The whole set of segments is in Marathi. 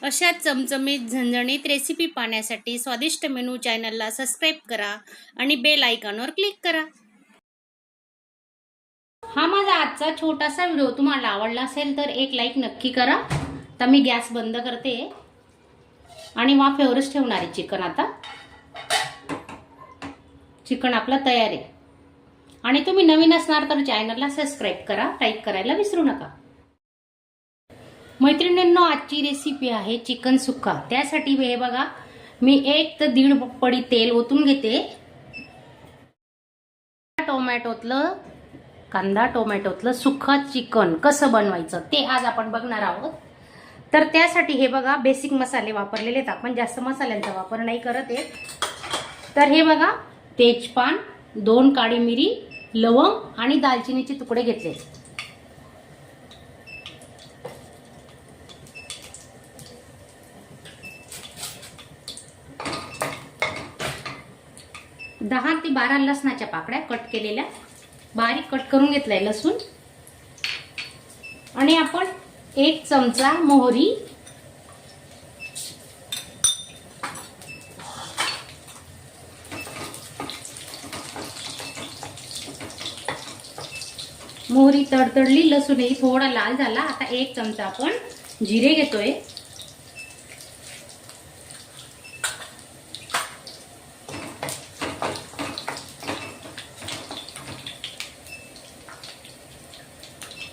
अशा चमचमीत झणझणीत रेसिपी पाहण्यासाठी स्वादिष्ट मेनू चॅनलला सबस्क्राईब करा आणि बेल आयकॉनवर क्लिक करा. हा माझा आजचा छोटासा व्हिडिओ तुम्हाला आवडला असेल तर एक लाईक नक्की करा. तर मी गॅस बंद करते आणि वाफेवरच ठेवणार आहे चिकन. आता चिकन आपलं तयार आहे. आणि तुम्ही नवीन असणार तर चॅनलला सबस्क्राईब करा, लाईक करायला विसरू नका. मैत्रिणींनो, आजची रेसिपी आहे चिकन सुक्का. त्यासाठी हे बघा, मी 1 ते 1.5 पडी तेल ओतून घेते. कांदा टोमॅटोतलं सुक्का चिकन कसं बनवायचं ते आज आपण बघणार आहोत. तर त्यासाठी हे बघा, बेसिक मसाले वापरलेले आहेत आपण, जास्त मसाल्यांचा वापर नाही करत आहे. तर हे बघा, तेजपान, 2 काळी मिरी, लवंग आणि दालचिनीचे तुकडे घेतले. दहा ते 12 लसणाच्या पाकळ्या कट केलेल्या, बारीक कट करून घेतलाय लसूण. आणि आपण 1 चमचा मोहरी, मोहरी तडतडली, लसूणही थोडा लाल झाला. आता 1 चमचा आपण जिरे घेतोय.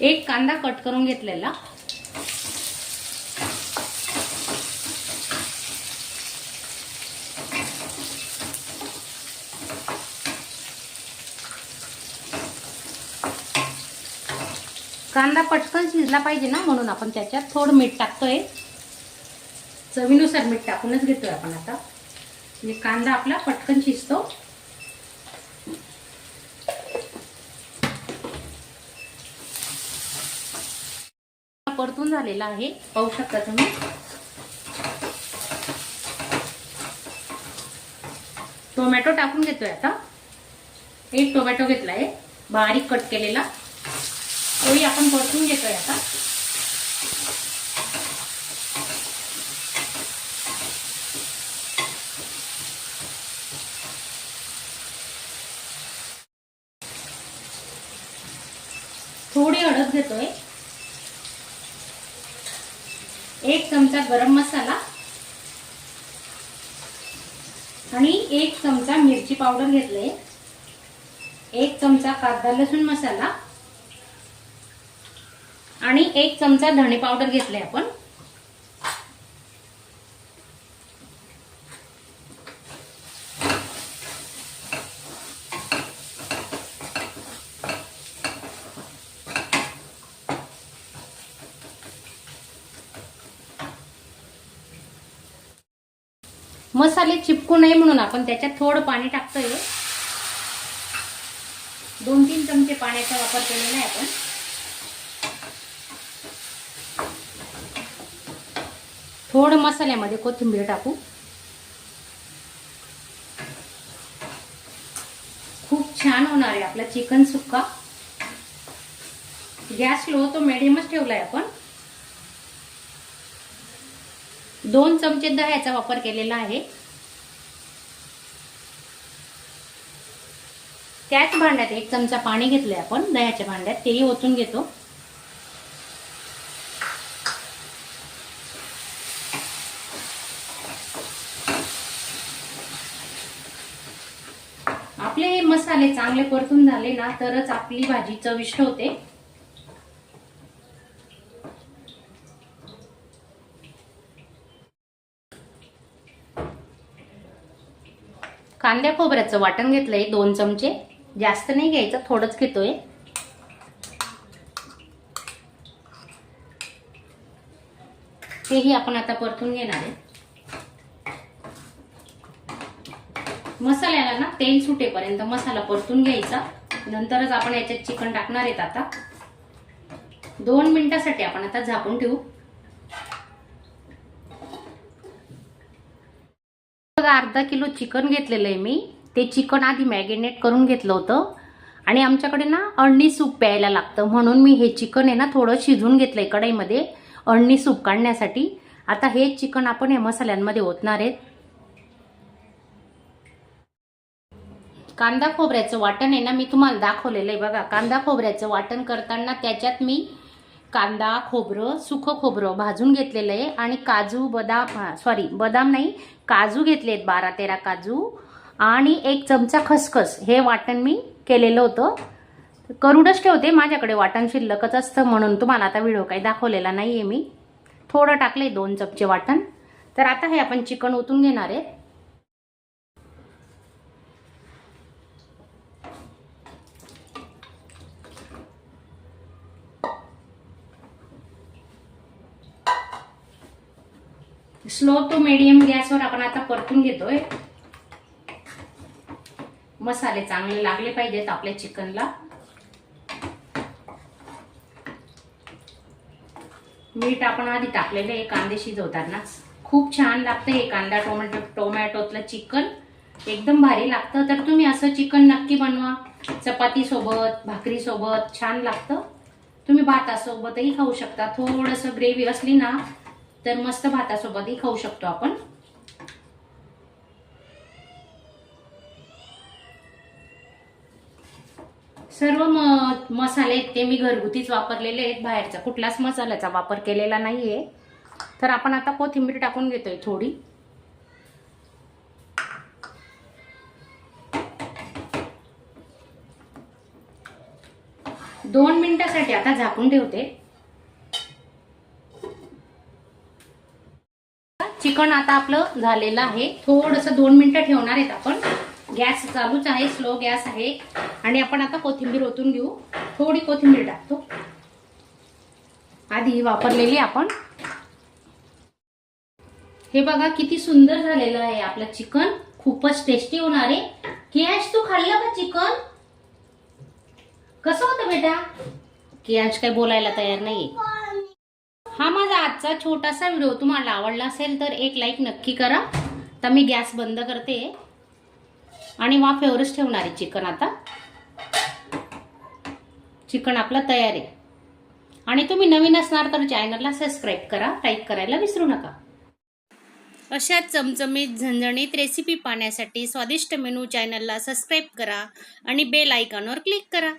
एक कांदा कट करून घेतलेला, कांदा पटकन शिजला पाहिजे ना, म्हणून आपण त्याच्यात थोडं मीठ टाकतोय. चवीनुसार मीठ टाकूनच घेतोय आपण आता, म्हणजे कांदा आपला पटकन शिजतो. परतून झालेला आहे, पाहू शकता तुम्ही. टोमॅटो टाकून घेतोय आता. 1 टोमॅटो घेतलाय बारीक कट केलेला, तोही आपण परतून घेतोय आता. थोडी हळद घेतोय, 1 चमचा गरम मसाला आणि 1 चमचा मिरची पावडर घेतले, 1 चमचा कांदा लसूण मसाला आणि 1 चमचा धणे पावडर घेतले आपण. मसाले चिपकू नये म्हणून आपण त्याच्यात थोडं पाणी टाकतोय. 2-3 चमचे पाण्याचा वापर केलेला आहे आपण. थोडं मसाल्यामध्ये कोथिंबीर टाकू. खूप छान होणार आहे आपला चिकन सुक्का. गॅस लो तो मिडियमच ठेवलाय आपण. 2 चमचे दह्याचा वापर केलेला आहे. त्याच भांड्यात 1 चमचा पाणी घेतलंय आपण दह्याच्या भांड्यात, तेही ओतून घेतो. आपले हे मसाले चांगले परतून झाले ना तरच आपली भाजी चविष्ट होते. कांद्या खोबऱ्याचं वाटण घेतलंय 2 चमचे, जास्त नाही घ्यायचं, थोडंच घेतोय. तेही आपण आता परतून घेणार आहे. मसाल्याला ना तेल सुटेपर्यंत मसाला परतून घ्यायचा, नंतरच आपण याच्यात चिकन टाकणार आहेत. आता 2 मिनिटांसाठी आपण आता झाकून ठेवू. अर्धा किलो चिकन घेतलेलं आहे मी. ते चिकन आधी मॅरिनेट करून घेतलं होतं आणि आमच्याकडे ना अळणी सूप प्यायला लागतं, म्हणून मी हे चिकन आहे ना थोडं शिजवून घेतलंय कढईमध्ये अळणी सूप काढण्यासाठी. आता हे चिकन आपण या मसाल्यांमध्ये ओतणार आहेत. कांदा खोबऱ्याचं वाटण आहे ना, मी तुम्हाला दाखवलेलं आहे बघा. कांदा खोबऱ्याचं वाटण करताना त्याच्यात मी कांदा खोबरं सुकं खोबरं भाजून घेतलेलं आहे आणि काजू बदाम नाही, काजू घेतलेत 12-13 काजू आणि 1 चमचा खसखस. हे वाटण मी केलेलं होतं. करूनच ठेवते, माझ्याकडे वाटण शिल्लकच असतं म्हणून तुम्हाला आता व्हिडिओ काही दाखवलेला नाही आहे. मी थोडं टाकले 2 चमचे वाटण. तर आता हे आपण चिकन ओतून घेणार आहे. स्लो टू मीडियम गॅसवर आपण आता परतून घेतोय. मसाले चांगले लागले पाहिजेत आपल्या चिकनला. मीठ आपण आधी टाकलेलं आहे कांदे शिजवतानाच. खूप छान लागतं हे कांदा टोमॅटोतलं चिकन, एकदम भारी लागतं. तर तुम्ही असं चिकन नक्की बनवा. चपाती सोबत, भाकरी सोबत छान लागतं. तुम्ही भातासोबतही खाऊ शकता. थोडंसं ग्रेव्ही असली ना तर मस्त भातासोबतही खाऊ शकतो आपण. सर्व मसाले ते मी घरगुतीच वापरलेले आहेत, बाहेरचा कुठलाच मसाल्याचा वापर केलेला नाहीये. तर आपण आता कोथिंबीर टाकून घेतोय थोडी. दोन मिनिटासाठी आता झाकून ठेवते. चिकन आता आपलं झालेलं आहे. थोडंसं 2 मिनिटं ठेवणार आहेत आपण. गॅस चालूच आहे, स्लो गॅस आहे. आणि आपण आता कोथिंबीर ओतून घेऊ. थोडी कोथिंबीर टाकतो, आधी वापरलेली आपण. हे बघा किती सुंदर झालेलं आहे आपलं चिकन. खूपच टेस्टी होणार आहे. कियांश तू खाल्लं का चिकन? कसं होतं बेटा? कियांश काही बोलायला तयार नाहीये. हा माझा आजचा छोटासा व्हिडिओ तुम्हाला आवडला असेल तर एक लाईक नक्की करा. तर मी गॅस बंद करते आणि वाफेवरच ठेवणार आहे चिकन. आता चिकन आपलं तयार आहे. आणि तुम्ही नवीन असणार तर चॅनलला सबस्क्राईब करा, लाईक करायला विसरू नका. अशा चमचमीत झणझणीत रेसिपी पाहण्यासाठी स्वादिष्ट मेनू चॅनलला सबस्क्राईब करा आणि बेल आयकॉनवर क्लिक करा.